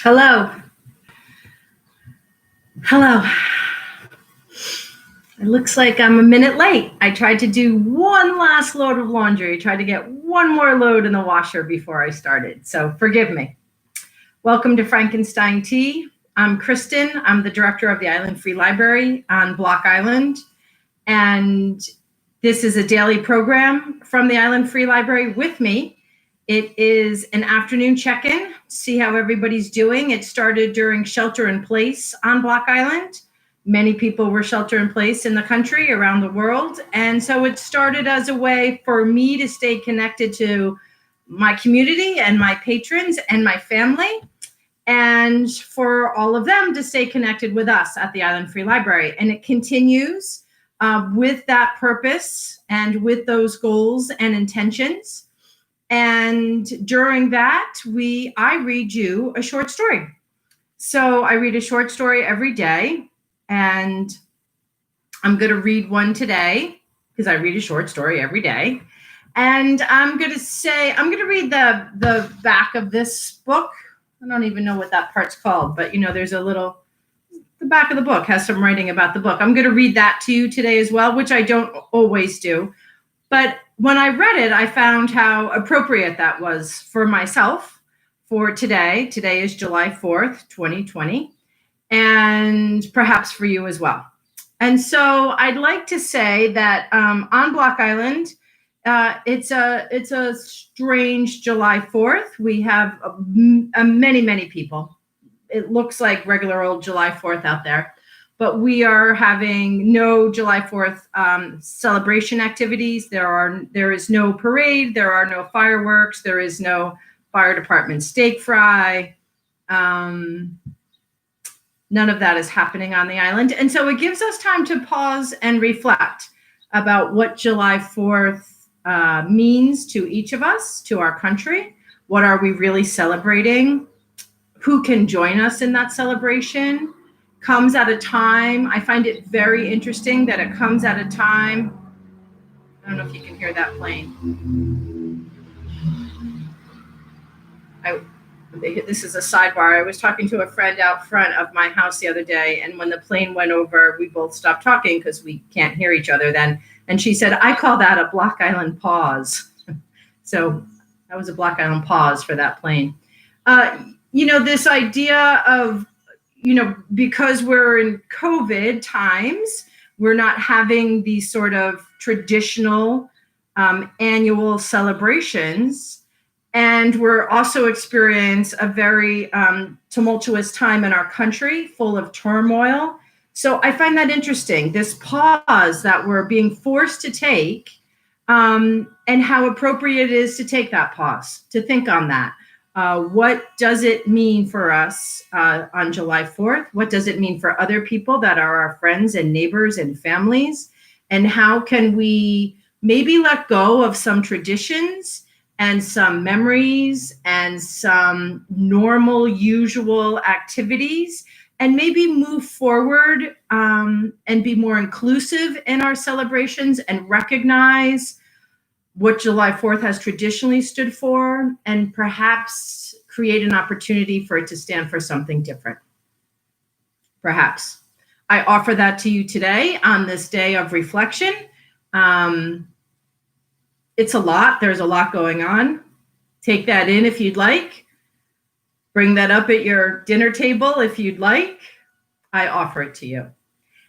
Hello. Hello. It looks like I'm a minute late. I tried to do one last load of laundry, tried to get one more load in the washer before I started. So forgive me. Welcome to Frankenstein Tea. I'm Kristen. I'm the director of the Island Free Library on Block Island. And this is a daily program from the Island Free Library with me. It is an afternoon check-in, see how everybody's doing. It started during shelter in place on Block Island. Many people were shelter in place in the country, around the world. And so it started as a way for me to stay connected to my community and my patrons and my family, and for all of them to stay connected with us at the Island Free Library. And it continues with that purpose and with those goals and intentions. And during that, I read you a short story. So I read a short story every day, and I'm going to read one today because I read a short story every day. And I'm going to read the back of this book. I don't even know what that part's called, but there's the back of the book has some writing about the book. I'm going to read that to you today as well, which I don't always do. But when I read it, I found how appropriate that was for myself for today. Today is July 4th, 2020, and perhaps for you as well. And so I'd like to say that on Block Island, it's a strange July 4th. We have many, many people. It looks like regular old July 4th out there. But we are having no July 4th celebration activities. There is no parade. There are no fireworks. There is no fire department steak fry. None of that is happening on the island. And so it gives us time to pause and reflect about what July 4th means to each of us, to our country. What are we really celebrating? Who can join us in that celebration? Comes at a time, I find it very interesting that it comes at a time, I don't know if you can hear that plane. This is a sidebar. I was talking to a friend out front of my house the other day, and when the plane went over, we both stopped talking because we can't hear each other then. And she said, I call that a Block Island pause. So that was a Block Island pause for that plane. This idea of, because we're in COVID times, we're not having these sort of traditional annual celebrations. And we're also experiencing a very tumultuous time in our country, full of turmoil. So I find that interesting, this pause that we're being forced to take, and how appropriate it is to take that pause, to think on that. What does it mean for us on July 4th? What does it mean for other people that are our friends and neighbors and families? And how can we maybe let go of some traditions and some memories and some normal, usual activities, and maybe move forward and be more inclusive in our celebrations and recognize what July 4th has traditionally stood for, and perhaps create an opportunity for it to stand for something different. Perhaps. I offer that to you today on this day of reflection. It's a lot. There's a lot going on. Take that in if you'd like. Bring that up at your dinner table if you'd like. I offer it to you.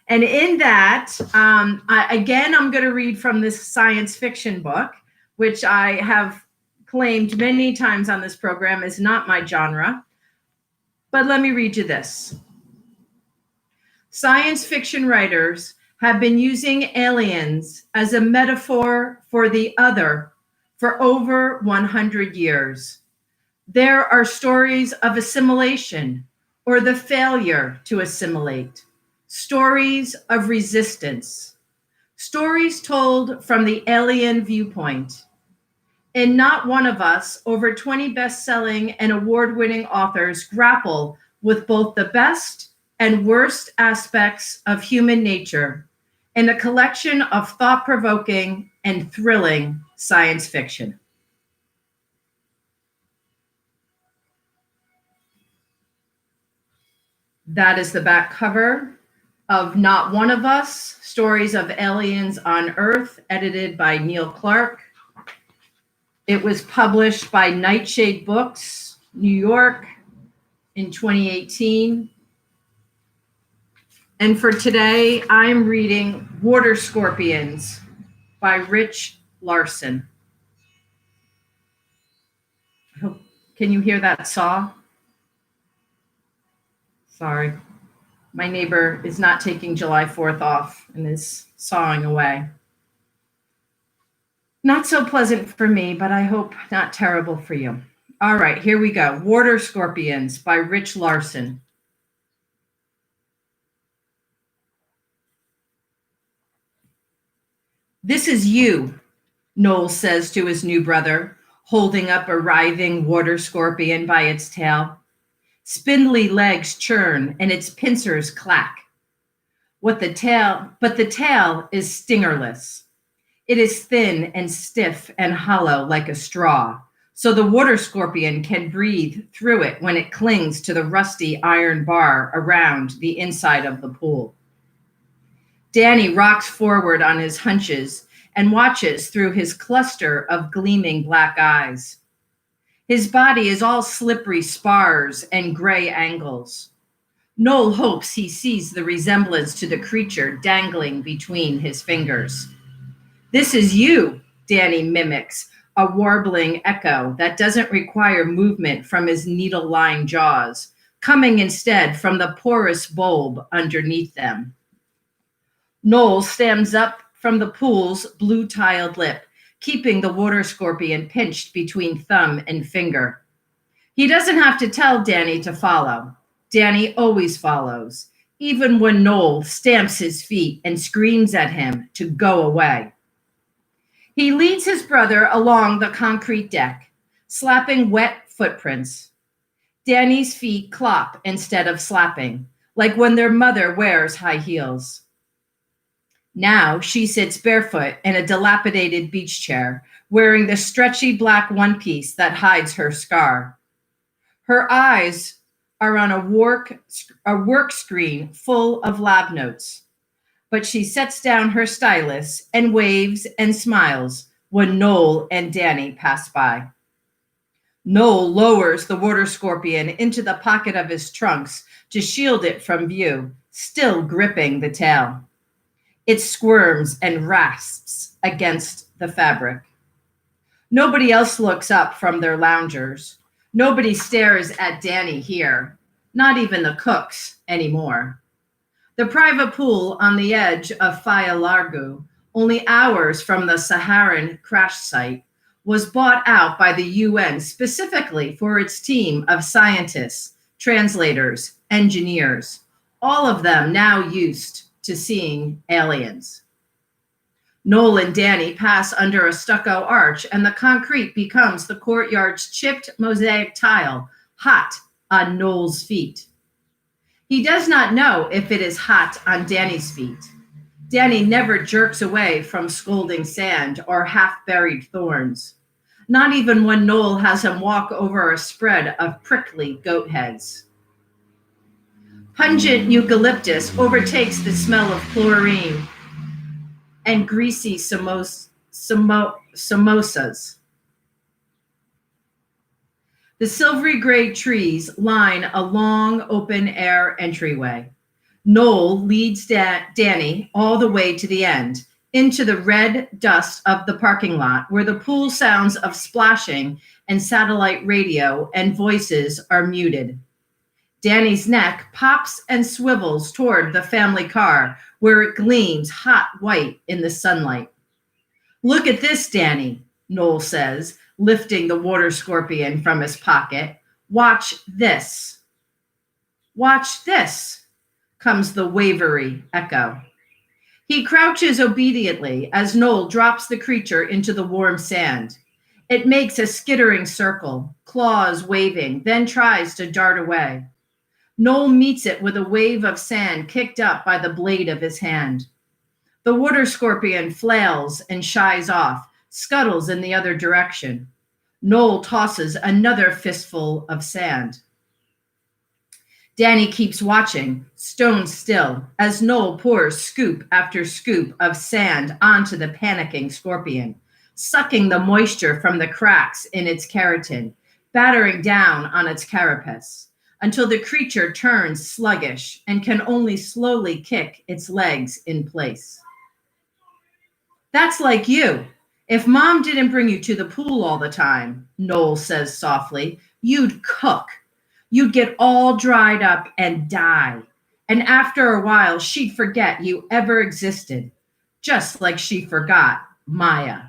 And in that, I'm going to read from this science fiction book, which I have claimed many times on this program is not my genre. But let me read you this. Science fiction writers have been using aliens as a metaphor for the other for over 100 years. There are stories of assimilation or the failure to assimilate. Stories of resistance, stories told from the alien viewpoint. In Not One of Us, over 20 best-selling and award-winning authors grapple with both the best and worst aspects of human nature in a collection of thought-provoking and thrilling science fiction. That is the back cover of Not One of Us, Stories of Aliens on Earth, edited by Neil Clark. It was published by Nightshade Books, New York, in 2018. And for today, I'm reading Water Scorpions by Rich Larson. Can you hear that saw? Sorry. My neighbor is not taking July 4th off and is sawing away. Not so pleasant for me, but I hope not terrible for you. All right, here we go. Water Scorpions by Rich Larson. This is you, Noll says to his new brother, holding up a writhing water scorpion by its tail. Spindly legs churn and its pincers clack. But the tail is stingerless. It is thin and stiff and hollow like a straw, so the water scorpion can breathe through it when it clings to the rusty iron bar around the inside of the pool. Danny rocks forward on his hunches and watches through his cluster of gleaming black eyes. His body is all slippery spars and gray angles. Noll hopes he sees the resemblance to the creature dangling between his fingers. This is you, Danny mimics, a warbling echo that doesn't require movement from his needle-lined jaws, coming instead from the porous bulb underneath them. Noll stands up from the pool's blue-tiled lip, keeping the water scorpion pinched between thumb and finger. He doesn't have to tell Danny to follow. Danny always follows, even when Noll stamps his feet and screams at him to go away. He leads his brother along the concrete deck, slapping wet footprints. Danny's feet clop instead of slapping, like when their mother wears high heels. Now she sits barefoot in a dilapidated beach chair, wearing the stretchy black one-piece that hides her scar. Her eyes are on a work screen full of lab notes, but she sets down her stylus and waves and smiles when Noll and Danny pass by. Noll lowers the water scorpion into the pocket of his trunks to shield it from view, still gripping the tail. It squirms and rasps against the fabric. Nobody else looks up from their loungers. Nobody stares at Danny here, not even the cooks anymore. The private pool on the edge of Faya Largo, only hours from the Saharan crash site, was bought out by the UN specifically for its team of scientists, translators, engineers, all of them now used to seeing aliens. Noll and Danny pass under a stucco arch, and the concrete becomes the courtyard's chipped mosaic tile, hot on Noll's feet. He does not know if it is hot on Danny's feet. Danny never jerks away from scalding sand or half-buried thorns, not even when Noll has him walk over a spread of prickly goat heads. Pungent eucalyptus overtakes the smell of chlorine and greasy samosas. The silvery gray trees line a long open-air entryway. Noll leads Danny all the way to the end, into the red dust of the parking lot, where the pool sounds of splashing and satellite radio and voices are muted. Danny's neck pops and swivels toward the family car, where it gleams hot white in the sunlight. "Look at this, Danny," Noll says, lifting the water scorpion from his pocket. "Watch this." "Watch this," comes the wavery echo. He crouches obediently as Noll drops the creature into the warm sand. It makes a skittering circle, claws waving, then tries to dart away. Noll meets it with a wave of sand kicked up by the blade of his hand. The water scorpion flails and shies off, scuttles in the other direction. Noll tosses another fistful of sand. Danny keeps watching, stone still, as Noll pours scoop after scoop of sand onto the panicking scorpion, sucking the moisture from the cracks in its keratin, battering down on its carapace, until the creature turns sluggish and can only slowly kick its legs in place. That's like you. If mom didn't bring you to the pool all the time, Noll says softly, you'd cook. You'd get all dried up and die. And after a while, she'd forget you ever existed, just like she forgot Maya.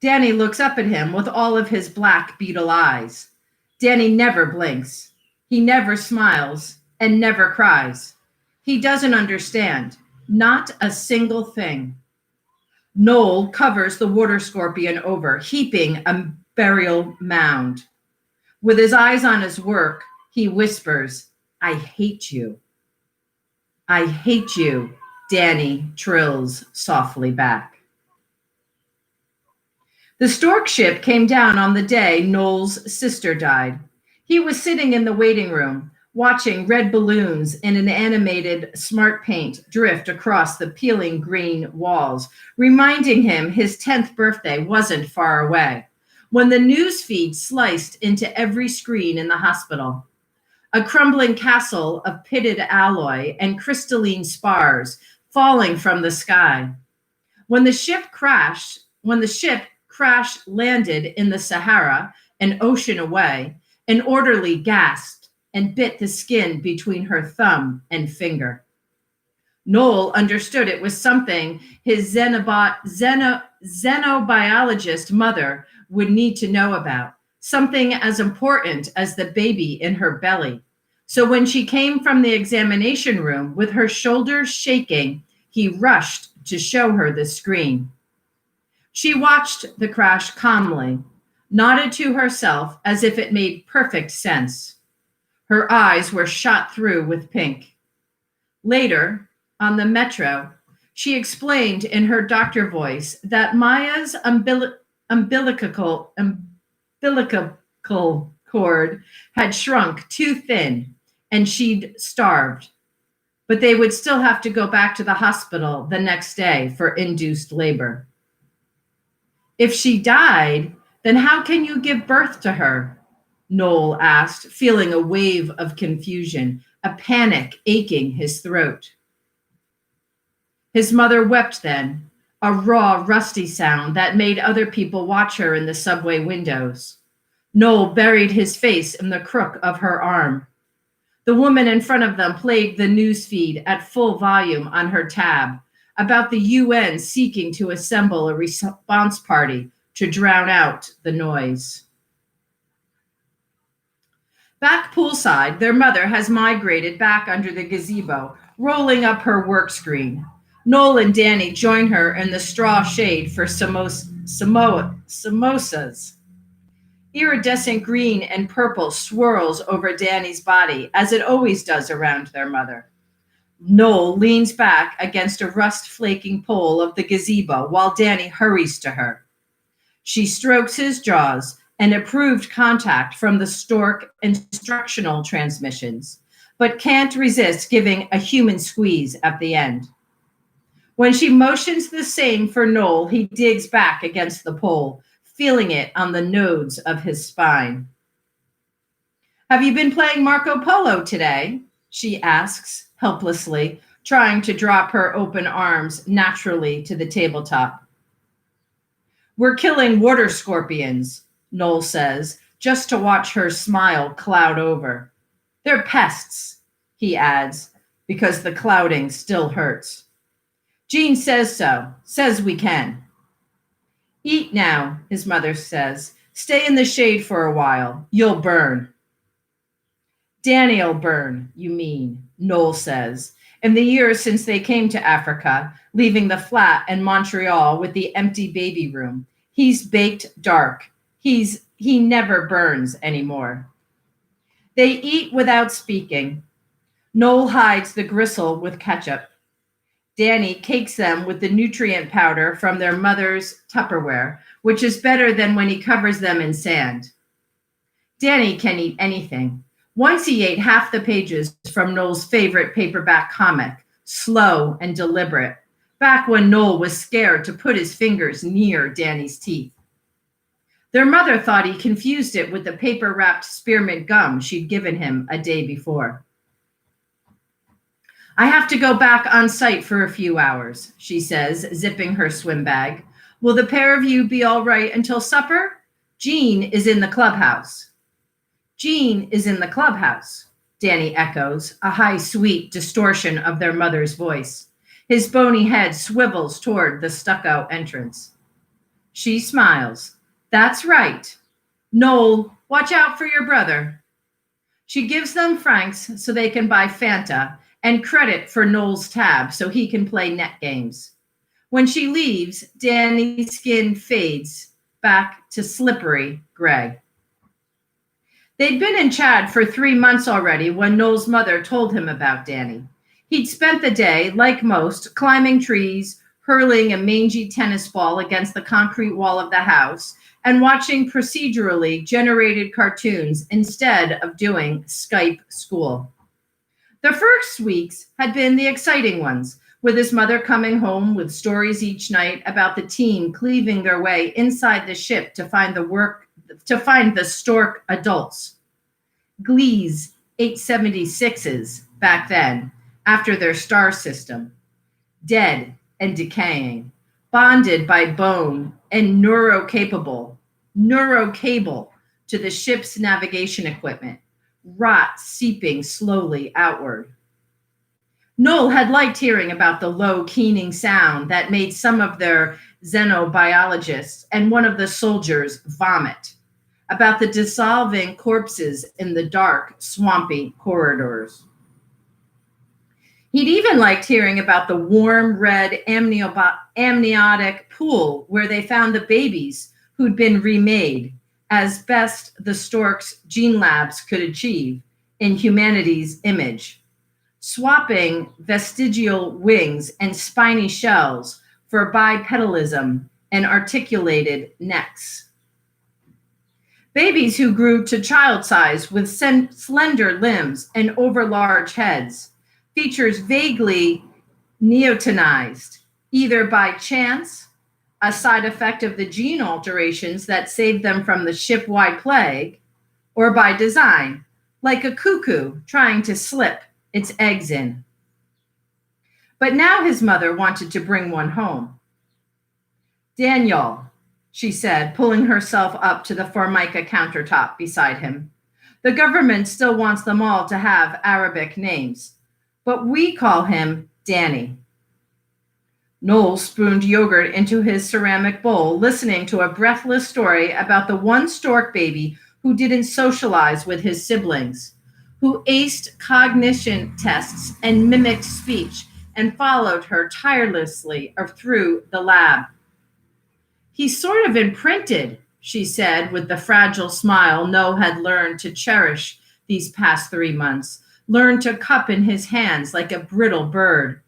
Danny looks up at him with all of his black beetle eyes. Danny never blinks. He never smiles and never cries. He doesn't understand, not a single thing. Noll covers the water scorpion over, heaping a burial mound. With his eyes on his work, he whispers, I hate you. I hate you, Danny trills softly back. The stork ship came down on the day Noll's sister died. He was sitting in the waiting room, watching red balloons in an animated smart paint drift across the peeling green walls, reminding him his 10th birthday wasn't far away, when the news feed sliced into every screen in the hospital. A crumbling castle of pitted alloy and crystalline spars falling from the sky. When the ship crash landed in the Sahara, an ocean away, an orderly gasped and bit the skin between her thumb and finger. Noll understood it was something his xenobiologist mother would need to know about, something as important as the baby in her belly. So when she came from the examination room with her shoulders shaking, he rushed to show her the screen. She watched the crash calmly, nodded to herself as if it made perfect sense. Her eyes were shot through with pink. Later, on the metro, she explained in her doctor voice that Maya's umbilical cord had shrunk too thin and she'd starved, but they would still have to go back to the hospital the next day for induced labor. If she died, then how can you give birth to her? Noll asked, feeling a wave of confusion, a panic aching his throat. His mother wept then, a raw, rusty sound that made other people watch her in the subway windows. Noll buried his face in the crook of her arm. The woman in front of them played the news feed at full volume on her tab about the UN seeking to assemble a response party to drown out the noise. Back poolside, their mother has migrated back under the gazebo, rolling up her work screen. Noll and Danny join her in the straw shade for samosas. Iridescent green and purple swirls over Danny's body, as it always does around their mother. Noll leans back against a rust-flaking pole of the gazebo while Danny hurries to her. She strokes his jaws, an approved contact from the stork instructional transmissions, but can't resist giving a human squeeze at the end. When she motions the same for Noll, he digs back against the pole, feeling it on the nodes of his spine. Have you been playing Marco Polo today? She asks, helplessly, trying to drop her open arms naturally to the tabletop. We're killing water scorpions, Noll says, just to watch her smile cloud over. They're pests, he adds, because the clouding still hurts. Jean says so, says we can. Eat now, his mother says. Stay in the shade for a while. You'll burn. Danny'll burn, you mean, Noll says. In the years since they came to Africa, leaving the flat in Montreal with the empty baby room, he's baked dark. He never burns anymore. They eat without speaking. Noll hides the gristle with ketchup. Danny cakes them with the nutrient powder from their mother's Tupperware, which is better than when he covers them in sand. Danny can eat anything. Once he ate half the pages from Noll's favorite paperback comic, Slow and Deliberate, back when Noll was scared to put his fingers near Danny's teeth. Their mother thought he confused it with the paper-wrapped spearmint gum she'd given him a day before. I have to go back on site for a few hours, she says, zipping her swim bag. Will the pair of you be all right until supper? Jean is in the clubhouse. Jean is in the clubhouse, Danny echoes, a high, sweet distortion of their mother's voice. His bony head swivels toward the stucco entrance. She smiles. That's right. Noll, watch out for your brother. She gives them francs so they can buy Fanta and credit for Noll's tab so he can play net games. When she leaves, Danny's skin fades back to slippery gray. They'd been in Chad for 3 months already when Noll's mother told him about Danny. He'd spent the day, like most, climbing trees, hurling a mangy tennis ball against the concrete wall of the house, and watching procedurally generated cartoons instead of doing Skype school. The first weeks had been the exciting ones, with his mother coming home with stories each night about the team cleaving their way inside the ship to find the stork adults. Glee's 876s back then, after their star system, dead and decaying, bonded by bone and neurocable to the ship's navigation equipment, rot seeping slowly outward. Noll had liked hearing about the low, keening sound that made some of their xenobiologists and one of the soldiers vomit, about the dissolving corpses in the dark, swampy corridors. He'd even liked hearing about the warm, red, amniotic pool where they found the babies who'd been remade, as best the stork's gene labs could achieve, in humanity's image, swapping vestigial wings and spiny shells for bipedalism and articulated necks. Babies who grew to child size with slender limbs and overlarge heads, features vaguely neotenized, either by chance, a side effect of the gene alterations that saved them from the ship-wide plague, or by design, like a cuckoo trying to slip its eggs in. But now his mother wanted to bring one home. Daniel, she said, pulling herself up to the Formica countertop beside him. The government still wants them all to have Arabic names, but we call him Danny. Noll spooned yogurt into his ceramic bowl, listening to a breathless story about the one stork baby who didn't socialize with his siblings, who aced cognition tests and mimicked speech and followed her tirelessly through the lab. He's sort of imprinted, she said with the fragile smile Noll had learned to cherish these past 3 months, learned to cup in his hands like a brittle bird.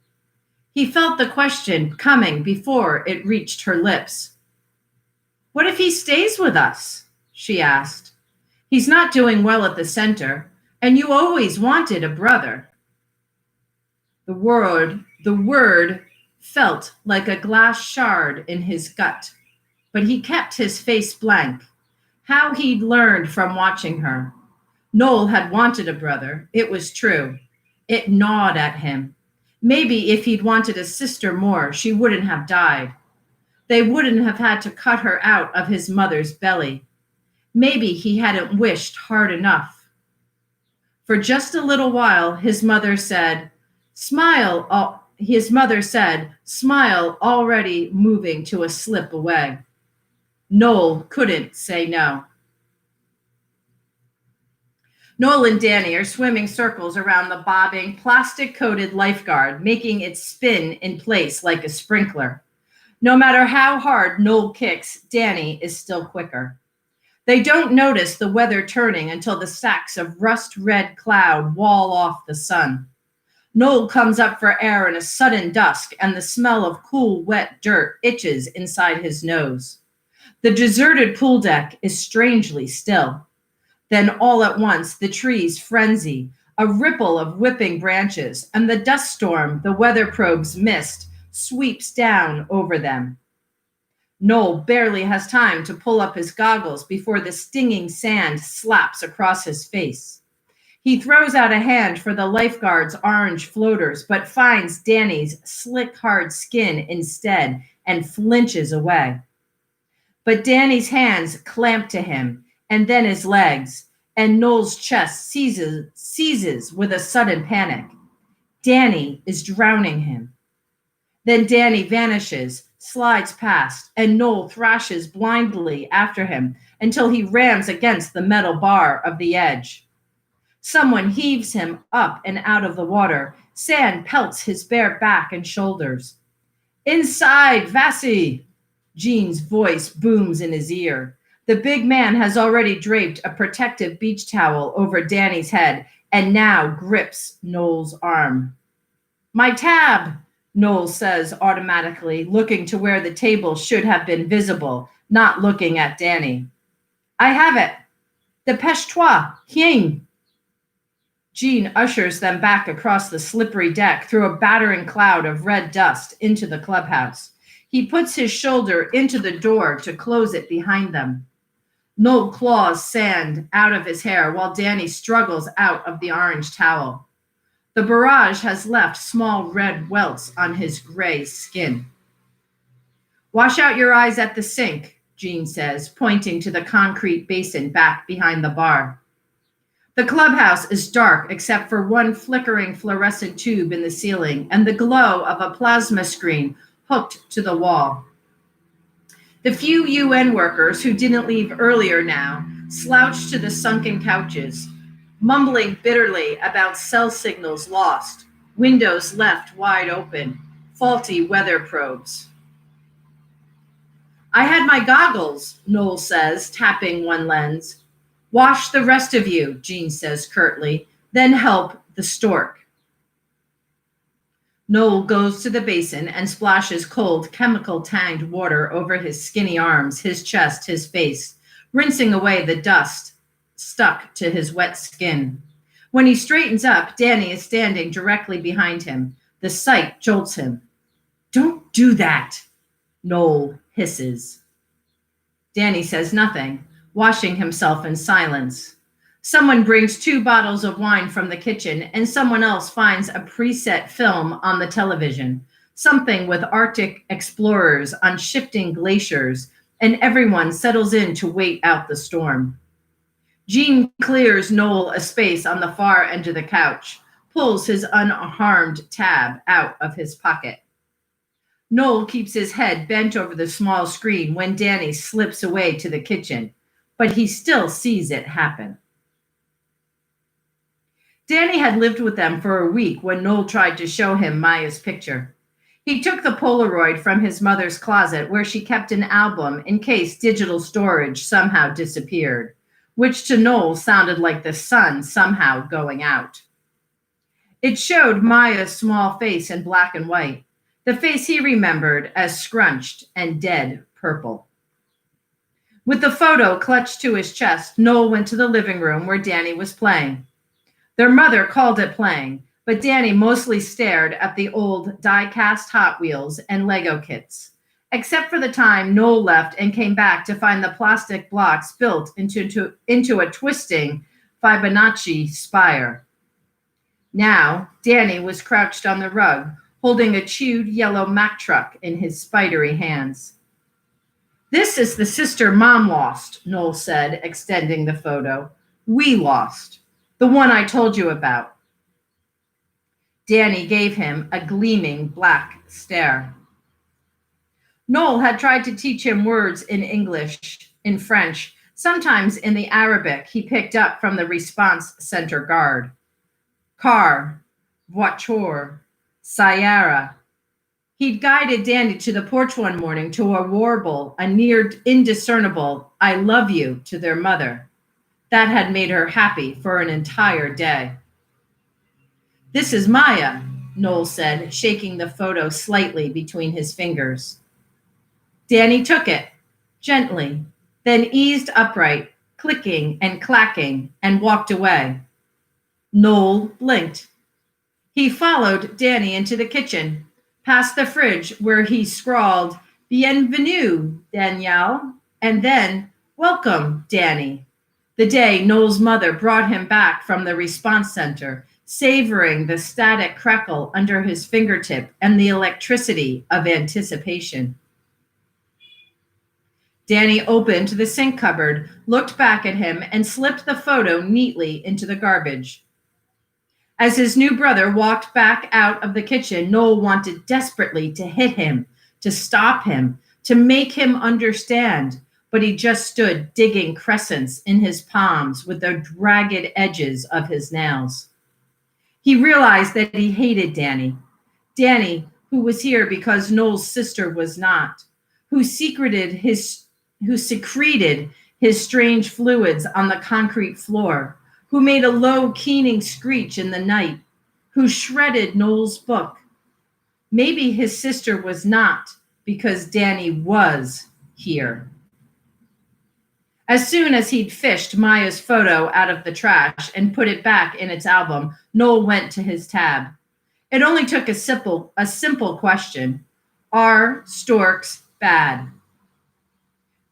He felt the question coming before it reached her lips. What if he stays with us? She asked. He's not doing well at the center, and you always wanted a brother. The word felt like a glass shard in his gut, but he kept his face blank. How he'd learned from watching her. Noll had wanted a brother, it was true. It gnawed at him. Maybe if he'd wanted a sister more, she wouldn't have died. They wouldn't have had to cut her out of his mother's belly. Maybe he hadn't wished hard enough. For just a little while, his mother said, smile, already moving to a slip away. Noll couldn't say no. Noll and Danny are swimming circles around the bobbing, plastic-coated lifeguard, making it spin in place like a sprinkler. No matter how hard Noll kicks, Danny is still quicker. They don't notice the weather turning until the sacks of rust-red cloud wall off the sun. Noll comes up for air in a sudden dusk, and the smell of cool, wet dirt itches inside his nose. The deserted pool deck is strangely still. Then all at once the trees frenzy, a ripple of whipping branches, and the dust storm the weather probe's mist sweeps down over them. Noll barely has time to pull up his goggles before the stinging sand slaps across his face. He throws out a hand for the lifeguard's orange floaters, but finds Danny's slick, hard skin instead and flinches away. But Danny's hands clamp to him, and then his legs, and Noll's chest seizes with a sudden panic. Danny is drowning him. Then Danny vanishes, slides past, and Noll thrashes blindly after him until he rams against the metal bar of the edge. Someone heaves him up and out of the water. Sand pelts his bare back and shoulders. "Inside, Vassy!" Jean's voice booms in his ear. The big man has already draped a protective beach towel over Danny's head and now grips Noll's arm. "My tab," Noll says automatically, looking to where the table should have been visible, not looking at Danny. "I have it. Dépêche-toi, Hien." Jean ushers them back across the slippery deck through a battering cloud of red dust into the clubhouse. He puts his shoulder into the door to close it behind them. Noll claws sand out of his hair while Danny struggles out of the orange towel. The barrage has left small red welts on his gray skin. "Wash out your eyes at the sink," Jean says, pointing to the concrete basin back behind the bar. The clubhouse is dark except for one flickering fluorescent tube in the ceiling and the glow of a plasma screen hooked to the wall. The few UN workers who didn't leave earlier now slouch to the sunken couches, mumbling bitterly about cell signals lost, windows left wide open, faulty weather probes. "I had my goggles," Noll says, tapping one lens. "Wash the rest of you," Jean says curtly, "then help the stork." Noll goes to the basin and splashes cold, chemical-tanged water over his skinny arms, his chest, his face, rinsing away the dust stuck to his wet skin. When he straightens up, Danny is standing directly behind him. The sight jolts him. "Don't do that," Noll hisses. Danny says nothing, washing himself in silence. Someone brings 2 bottles of wine from the kitchen, and someone else finds a preset film on the television, something with Arctic explorers on shifting glaciers, and everyone settles in to wait out the storm. Jean clears Noll a space on the far end of the couch, pulls his unharmed tab out of his pocket. Noll keeps his head bent over the small screen when Danny slips away to the kitchen, but he still sees it happen. Danny had lived with them for a week when Noll tried to show him Maya's picture. He took the Polaroid from his mother's closet where she kept an album in case digital storage somehow disappeared, which to Noll sounded like the sun somehow going out. It showed Maya's small face in black and white, the face he remembered as scrunched and dead purple. With the photo clutched to his chest, Noll went to the living room where Danny was playing. Their mother called it playing, but Danny mostly stared at the old die-cast Hot Wheels and Lego kits, except for the time Noll left and came back to find the plastic blocks built into a twisting Fibonacci spire. Now, Danny was crouched on the rug, holding a chewed yellow Mack truck in his spidery hands. "This is the sister Mom lost," Noll said, extending the photo. "We lost. The one I told you about." Danny gave him a gleaming black stare. Noll had tried to teach him words in English, in French, sometimes in the Arabic he picked up from the response center guard. Car, voiture, sayara. He'd guided Danny to the porch one morning to a warble, a near indiscernible "I love you" to their mother. That had made her happy for an entire day. "This is Maya," Noll said, shaking the photo slightly between his fingers. Danny took it, gently, then eased upright, clicking and clacking, and walked away. Noll blinked. He followed Danny into the kitchen, past the fridge where he scrawled, Bienvenue, Danielle, and then, Welcome, Danny. The day Noll's mother brought him back from the response center, savoring the static crackle under his fingertip and the electricity of anticipation. Danny opened the sink cupboard, looked back at him, and slipped the photo neatly into the garbage. As his new brother walked back out of the kitchen, Noll wanted desperately to hit him, to stop him, to make him understand, but he just stood digging crescents in his palms with the ragged edges of his nails. He realized that he hated Danny. Danny, who was here because Noll's sister was not, who secreted his strange fluids on the concrete floor, who made a low, keening screech in the night, who shredded Noll's book. Maybe his sister was not, because Danny was here. As soon as he'd fished Maya's photo out of the trash and put it back in its album, Noll went to his tab. It only took a simple question. Are storks bad?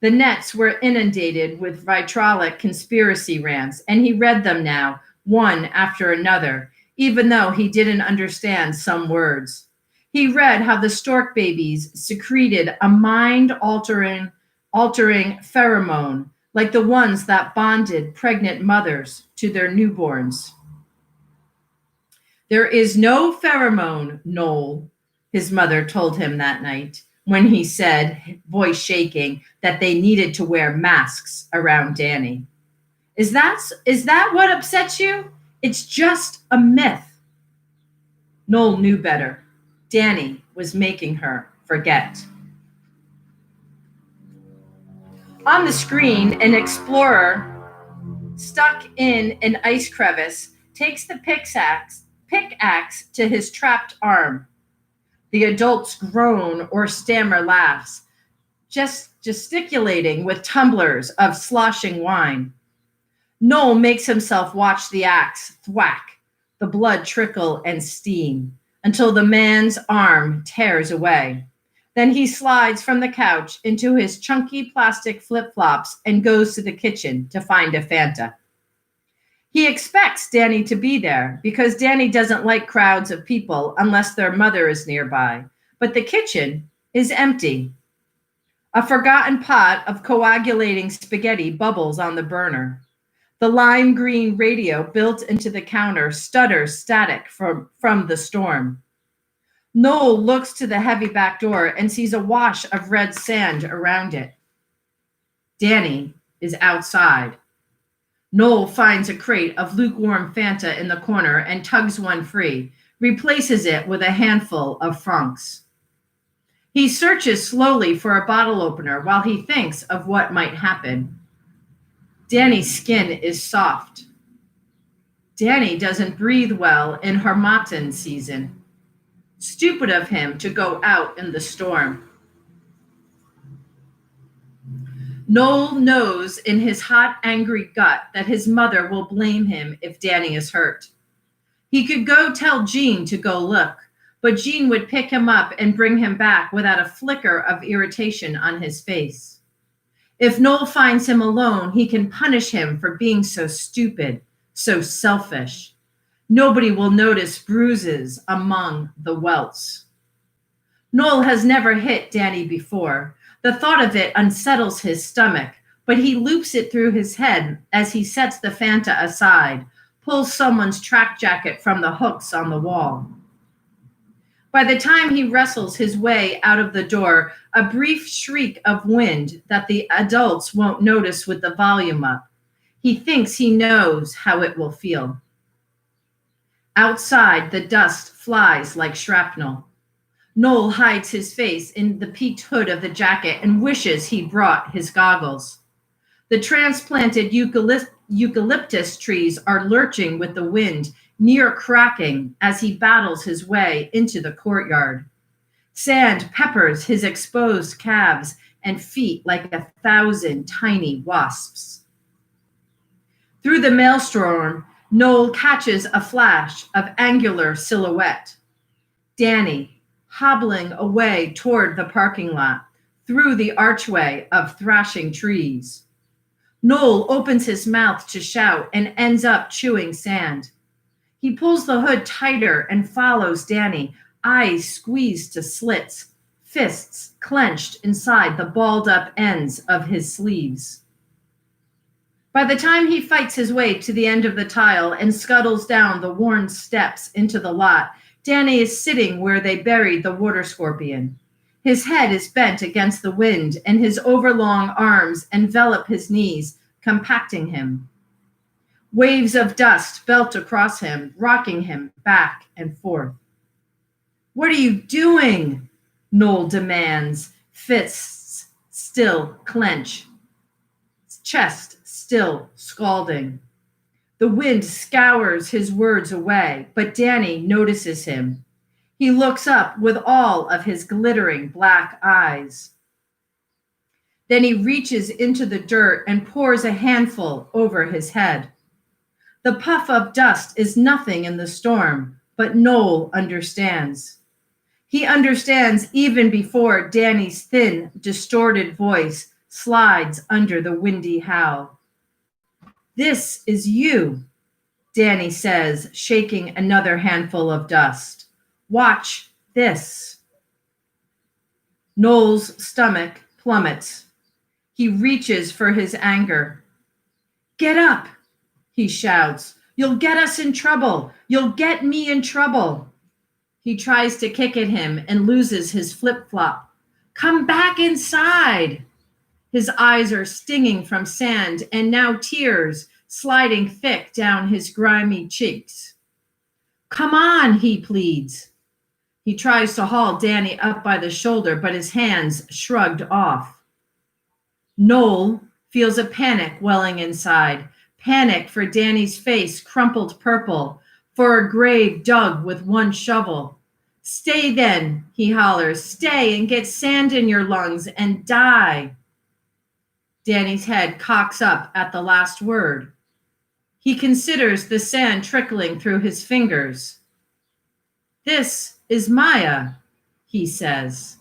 The nets were inundated with vitriolic conspiracy rants, and he read them now, one after another, even though he didn't understand some words. He read how the stork babies secreted a mind-altering pheromone, like the ones that bonded pregnant mothers to their newborns. There is no pheromone, Noll, his mother told him that night, when he said, voice shaking, that they needed to wear masks around Danny. Is that what upsets you? It's just a myth. Noll knew better. Danny was making her forget. On the screen, an explorer stuck in an ice crevice takes the pickaxe to his trapped arm. The adults groan or stammer laughs, just gesticulating with tumblers of sloshing wine. Noll makes himself watch the axe thwack, the blood trickle and steam, until the man's arm tears away. Then he slides from the couch into his chunky plastic flip-flops and goes to the kitchen to find a Fanta. He expects Danny to be there because Danny doesn't like crowds of people unless their mother is nearby. But the kitchen is empty. A forgotten pot of coagulating spaghetti bubbles on the burner. The lime green radio built into the counter stutters static from the storm. Noll looks to the heavy back door and sees a wash of red sand around it. Danny is outside. Noll finds a crate of lukewarm Fanta in the corner and tugs one free, replaces it with a handful of francs. He searches slowly for a bottle opener while he thinks of what might happen. Danny's skin is soft. Danny doesn't breathe well in Harmattan season. Stupid of him to go out in the storm. Noll knows in his hot, angry gut that his mother will blame him if Danny is hurt. He could go tell Jean to go look, but Jean would pick him up and bring him back without a flicker of irritation on his face. If Noll finds him alone, he can punish him for being so stupid, so selfish. Nobody will notice bruises among the welts. Noll has never hit Danny before. The thought of it unsettles his stomach, but he loops it through his head as he sets the Fanta aside, pulls someone's track jacket from the hooks on the wall. By the time he wrestles his way out of the door, a brief shriek of wind that the adults won't notice with the volume up. He thinks he knows how it will feel. Outside, the dust flies like shrapnel. Noll hides his face in the peaked hood of the jacket and wishes he brought his goggles. The transplanted eucalyptus trees are lurching with the wind, near cracking as he battles his way into the courtyard. Sand peppers his exposed calves and feet like 1,000 tiny wasps. Through the maelstrom, Noll catches a flash of angular silhouette. Danny, hobbling away toward the parking lot, through the archway of thrashing trees. Noll opens his mouth to shout and ends up chewing sand. He pulls the hood tighter and follows Danny, eyes squeezed to slits, fists clenched inside the balled-up ends of his sleeves. By the time he fights his way to the end of the tile and scuttles down the worn steps into the lot, Danny is sitting where they buried the water scorpion. His head is bent against the wind, and his overlong arms envelop his knees, compacting him. Waves of dust belt across him, rocking him back and forth. "What are you doing?" Noll demands, fists still clench, chest still scalding. The wind scours his words away, but Danny notices him. He looks up with all of his glittering black eyes. Then he reaches into the dirt and pours a handful over his head. The puff of dust is nothing in the storm, but Noll understands. He understands even before Danny's thin, distorted voice slides under the windy howl. "This is you," Danny says, shaking another handful of dust. "Watch this." Noll's stomach plummets. He reaches for his anger. "Get up," he shouts. "You'll get us in trouble. You'll get me in trouble." He tries to kick at him and loses his flip-flop. "Come back inside." His eyes are stinging from sand and now tears sliding thick down his grimy cheeks. "Come on," he pleads. He tries to haul Danny up by the shoulder, but his hands shrugged off. Noll feels a panic welling inside, panic for Danny's face crumpled purple, for a grave dug with one shovel. "Stay then," he hollers, "stay and get sand in your lungs and die." Danny's head cocks up at the last word. He considers the sand trickling through his fingers. "This is Maya," he says.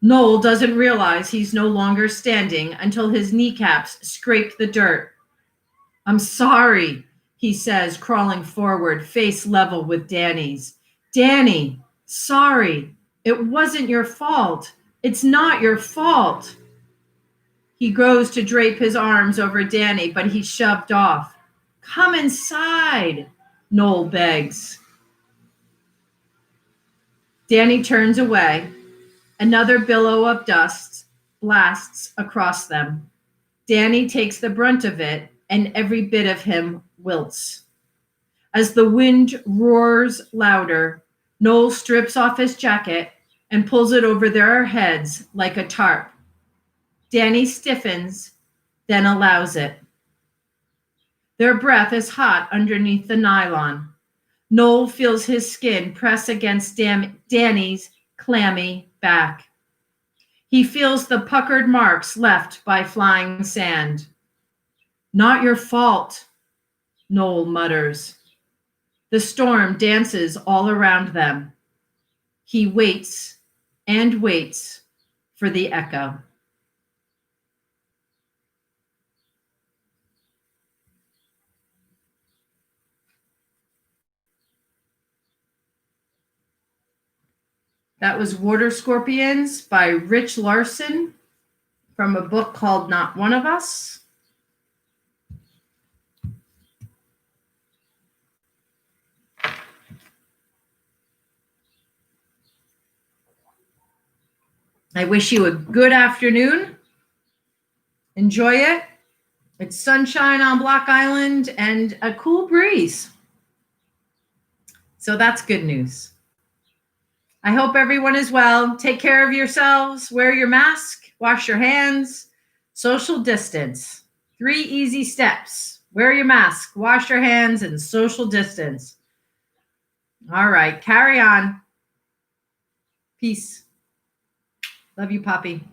Noll doesn't realize he's no longer standing until his kneecaps scrape the dirt. "I'm sorry," he says, crawling forward, face level with Danny's. "Danny, sorry. It wasn't your fault. It's not your fault." He goes to drape his arms over Danny, but he's shoved off. "Come inside," Noll begs. Danny turns away. Another billow of dust blasts across them. Danny takes the brunt of it, and every bit of him wilts. As the wind roars louder, Noll strips off his jacket and pulls it over their heads like a tarp. Danny stiffens, then allows it. Their breath is hot underneath the nylon. Noll feels his skin press against Danny's clammy back. He feels the puckered marks left by flying sand. "Not your fault," Noll mutters. The storm dances all around them. He waits and waits for the echo. That was Water Scorpions by Rich Larson from a book called Not One of Us. I wish you a good afternoon. Enjoy it. It's sunshine on Block Island and a cool breeze. So that's good news. I hope everyone is well. Take care of yourselves. Wear your mask. Wash your hands. Social distance. 3 easy steps. Wear your mask. Wash your hands and social distance. All right. Carry on. Peace. Love you, Poppy.